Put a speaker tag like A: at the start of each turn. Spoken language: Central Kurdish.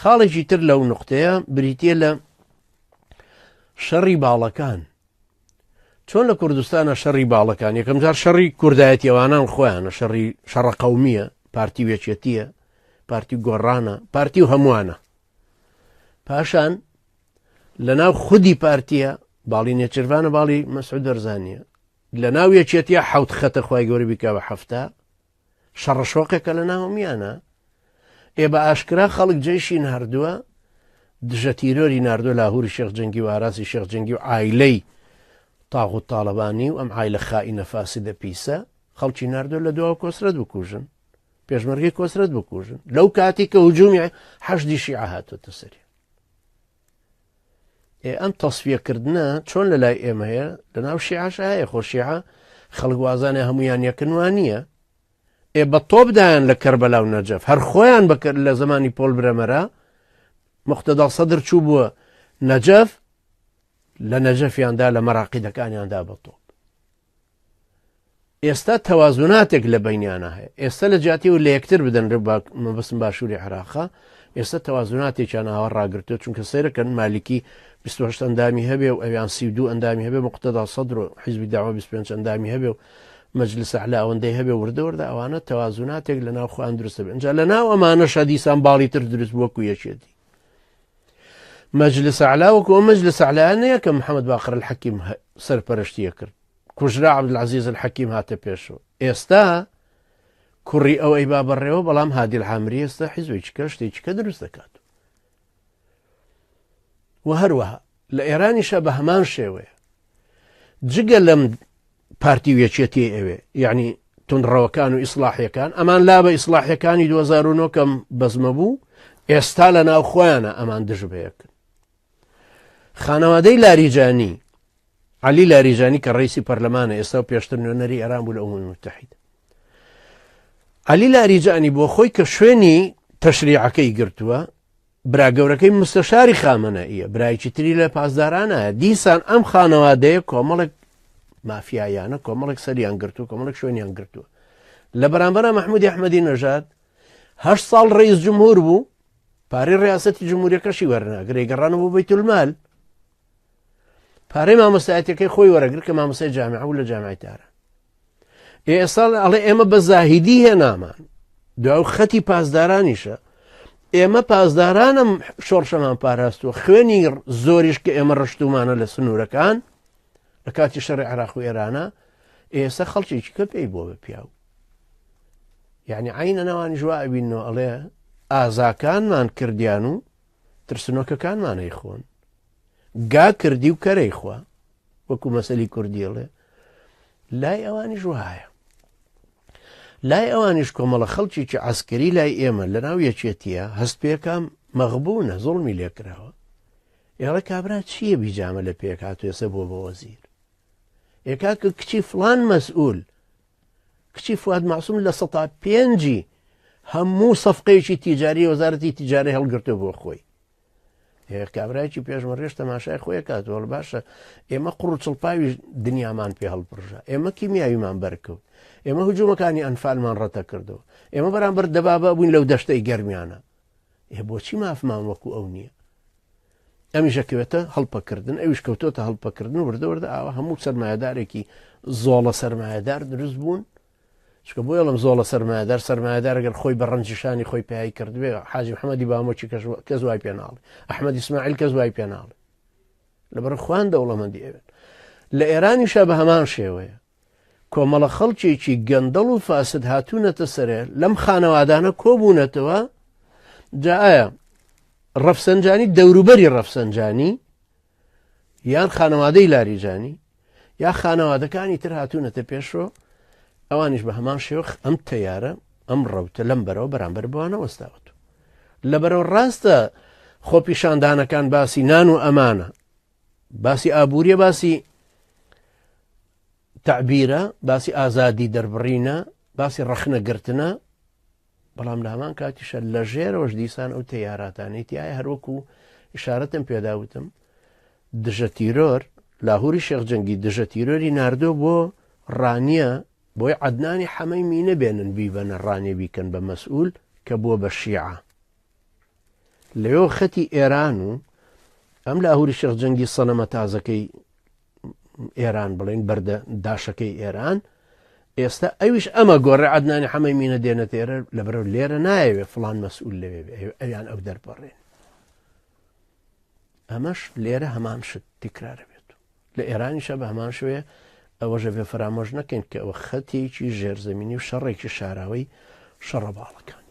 A: خاڵێکی تر لەو نقطەیە بریتە لە شەڕی باڵەکان. چۆن لە کوردستانە شەڕی باڵەکان یەکەم جار شەڕی کوردایەتیەوانان خۆیانە، شەڕە قەومیە، پارتی وێچێتیە، پارتی گۆڕانە، پارتی و هەمووانە. پاشان لە ناو خودی پارتیە باڵی نێچیروانە باڵی مەسعود بەرزانیە، لە ناو یەکێتیە حەوت خەتە خوای گەورە بیکەوە هەفتە شەڕە شۆقێکە لە ناومیانە. بە ئاشکرا خەڵک جێشی ناردووە، دژە تیرۆری ناردووە لاهوری شێخ جەنگی و ئاراسی شێخ جەنگی و ئایلەی تاغوت تاڵەبانی و ئەم ئایلە خائینە فاسدە پیسە خەڵکی ناردووە لە دواوە کۆسرەت بکوژن، پێشمەرگەی کۆسرەت بکوژن. لەو کاتی کە هجوومی حەشدی شیعە هاتوۆتە سەری. ئەم تەسفیەکردنە چۆن لە لای ئێمە هەیە؟ لە ناو شیعەش هەیە. خۆ شیعە خەڵک وازانێ هەمویان یەکن وانە. بە تۆبدایان لە کەربەلا و نەجەف، هەر خۆیان لە زمانی پۆل برەمەرە مقتەدا سەدر چوو بووە نەجەف، لە نەجەفیاندا لە مەراقیدەکانیاندا بە تۆب. ئێستا تەوازوناتێک لە بەینیانە هەیە. ئێستا لە جیاتی و لە یەکتر بدەن مەبەستم باشووری عێراقا، ئێستا تەوازوناتێکیان ئاوا ڕاگرتووە، چونکە سەیرەکەن مالیکی 28 ئەندامی هەبێ و ئەویان 32 ئەندامی هەبێ، مقتەدا سەدر و حیزبی داوا 25 ئەندامی هەبێ و مەجلس ئەعلا ئەوەندەی هەبێ وردە ئەوانە تەوازوناتێک لە ناو خۆیان دروستە بێ. اینجا لە ناو ئەمانەشە دیسان باڵی تر دروست وەکو یەکێتی. مەجلس ئەعلا وەکو ئەو مەجلس ئەعلایانەیە کە محەممەد باقر الحەکیم سەرپەرشتیە کرد، کوژرا عەبدولعەزیز الحەکیم هاتە پێشەوە. ئێستا کوڕی ئەو ئەی با بەڕێوە، بەڵام هادی الحامری ئێستا حیزبێکی کە شتێکی کە دروست دەکات. و هەروەها لە ئێرانیشە بە هەمان شێوەیە، جگە لەم پارتی وێچێتی ئەوێ، یعنی تونڕەوەکان و ئیسلاحیەکان، ئەمان لا بە ئیسلاحیەکانی 2009 کەم بەزمە بوو، ئێستا لە ناو خۆیانە ئەمان دژ بەیەکن. خانەوادەی لاریجانی، عەلی لاریجانی کە ڕئیسی پەرلەمانە ئێستا و پێشتر نوێنەری ئێران بوو لە ئومومی متحیدە. عەلی لاریجانی بۆ خۆی کە شوێنی تەشریعەکەی گرتووە، براگەورەکەی مستەشاری خامنەئیە، برایکی تری لە پاسدارانە. دیسان ئەم خانەوادەیە کۆمەڵێک مافیایانە، کۆمەڵێک سەریان گرتووە، کۆمەڵێک شوێنیان گرتووە. لە بەرامبەرە مەحموودی ئەحمەدی نەژاد 8 ساڵ ڕئیس جمهور بوو، پارەی ڕیاسەتی جمهوریەکەشی وەرناگرێ، گەڕانە بۆ بەیتولمال، پارەی مامۆستایەتەکەی خۆی وەرەگرت کە مامۆستای جامعە بوو لە جامعەی تاران. ئێستا ئەڵێ ئێمە بە زاهیدی هێنامان، دو خەتی پاسدارانیشە. ئێمە پاسدارانم شۆڕشەمان پاراستووە، خوێنی زۆریش کە ئێمە ڕشتومانە لە سنوورەکان لە کاتی شەڕی عێراق و ئێرانە، ئێستا خەڵکێکی کە پێی بۆ بە پیاو. یعنی عینە ناوانی ژوا بینەوە ئەڵێ ئازاکانمان کردیان و ترسنۆکەکانمانەی خۆن، گا کردی و کەرەی خوا، وەکو مەسەلی کوردیڵێ. لای ئەوانی ژوایە، لای ئەوانیش کۆمەڵە خەڵکیی عەسکەری لای ئێمە لە ناو یەکێتیە هەست پێکام مەغبوونە، زوڵمی لێکراوە. ئێڵە کابرا چییە بیجامە لە پێک هاتوو ئێستا بۆ بە وەزیر؟ ئێکاکە کچی فڵان مەسئول، کچی فواد معسووم لە 500 هەموو سەفقەیەکی تیجاری وەزارەتی تیجاری هەڵگرتووە بۆ خۆی. کابراایکی پێشمەڕێش تەماشای خۆی کاتوەڵ باشە، ئێمە قوڕ و چڵپاوی دنیامان پێ هەڵپڕژە، ئێمە کیمیاویمان بەرکەوت، ئێمە هجوومەکانی ئەنفالمان ڕەتە کردەوە، ئێمە بەرامبەر دەبابە بووین لەو دەشتەی گەرمیانە. بۆچی مافمان وەکو ئەو نییە؟ ئەمیشەکەوێتە هەڵپەکردن، ئەویش کەوتۆتە هەڵپەکردن، وردەوردە ئاوا هەموو سەرمایەدارێکی زۆڵە سەرمایەدار دروست بوون. چکە بۆ ئەڵم زۆڵە سەرمایەدار ئەگەر خۆی بە ڕەنجیشانی خۆی پێایی کردوێ، حاجی محەممەدی بامۆکی کە زوای پێناڵی، ئەحمەد ئیسماعیل کە زوای پێناڵی، لەبەر خوان دەوڵەمەندی ئەوێن. لە ئێرانیشە بە هەمان شێوەیە کۆمەڵە خەڵکێکی گەندەڵ و فاسد هاتوونەتە سەرێ، لەم خانەوادانە کۆبوونەتەوە. جا ئایا ڕەفسەنجانی دەوروبەری ڕەفسەنجانی یان خانەوادەی لاریجانی یا خانەوادەکانی تر هاتوونەتە پێشەوە، ئەوانیش بە هەمان شێوە ئەم تەیارە ئەم ڕەوتە لەم بەرەوە بەرامبەر بوانە وەستاوەت. لەبەرەوە ڕاستە خۆپیشاندانەکان باسی نان و ئەمانە، باسی ئابووریە، باسی تعبیرە، باسی ئازادی دەربڕینە، باسی ڕەخنەگرتنە، بەڵام لە هەمان کاتیشە لە ژێرەوەش دیسان ئەو تەیاراتانەی تایە هەروەکو ئشارەتم پێداوتم، دژە تیرۆر لاهوری شێخ جەنگی دژە تیرۆری ناردۆ بۆ ڕانیە، بۆی عەدنانی حەمەیمی نەبێنن بیبەنە ڕانێ بیکەن بە مەسئول کە بووە بە شیعە. لەوێ خەتی ئێران و ئەم لە ئەهوری شێخ جەنگی سەنەمە تازەکەی ئێران بڵێن بەردە داشەکەی ئێران ئێستا ئەویش ئەمە گۆڕێ عەدنانی حەمەیمینە دێنە تێرە لەبەرەو لێرە نایەوێ فڵان مەسئول لەوێ ئەویان ئەو دەربڕێن ئەمەش لێرە هەمان شت تکرارە بێت لە ئێرانیشە بە هەمان شوێ ئەوەژە بێ فرامۆژ نەکەین کە ئەوە خەتێکی ژێرزەمینی و شەڕێکی شاراوەی شەڕە باڵەکان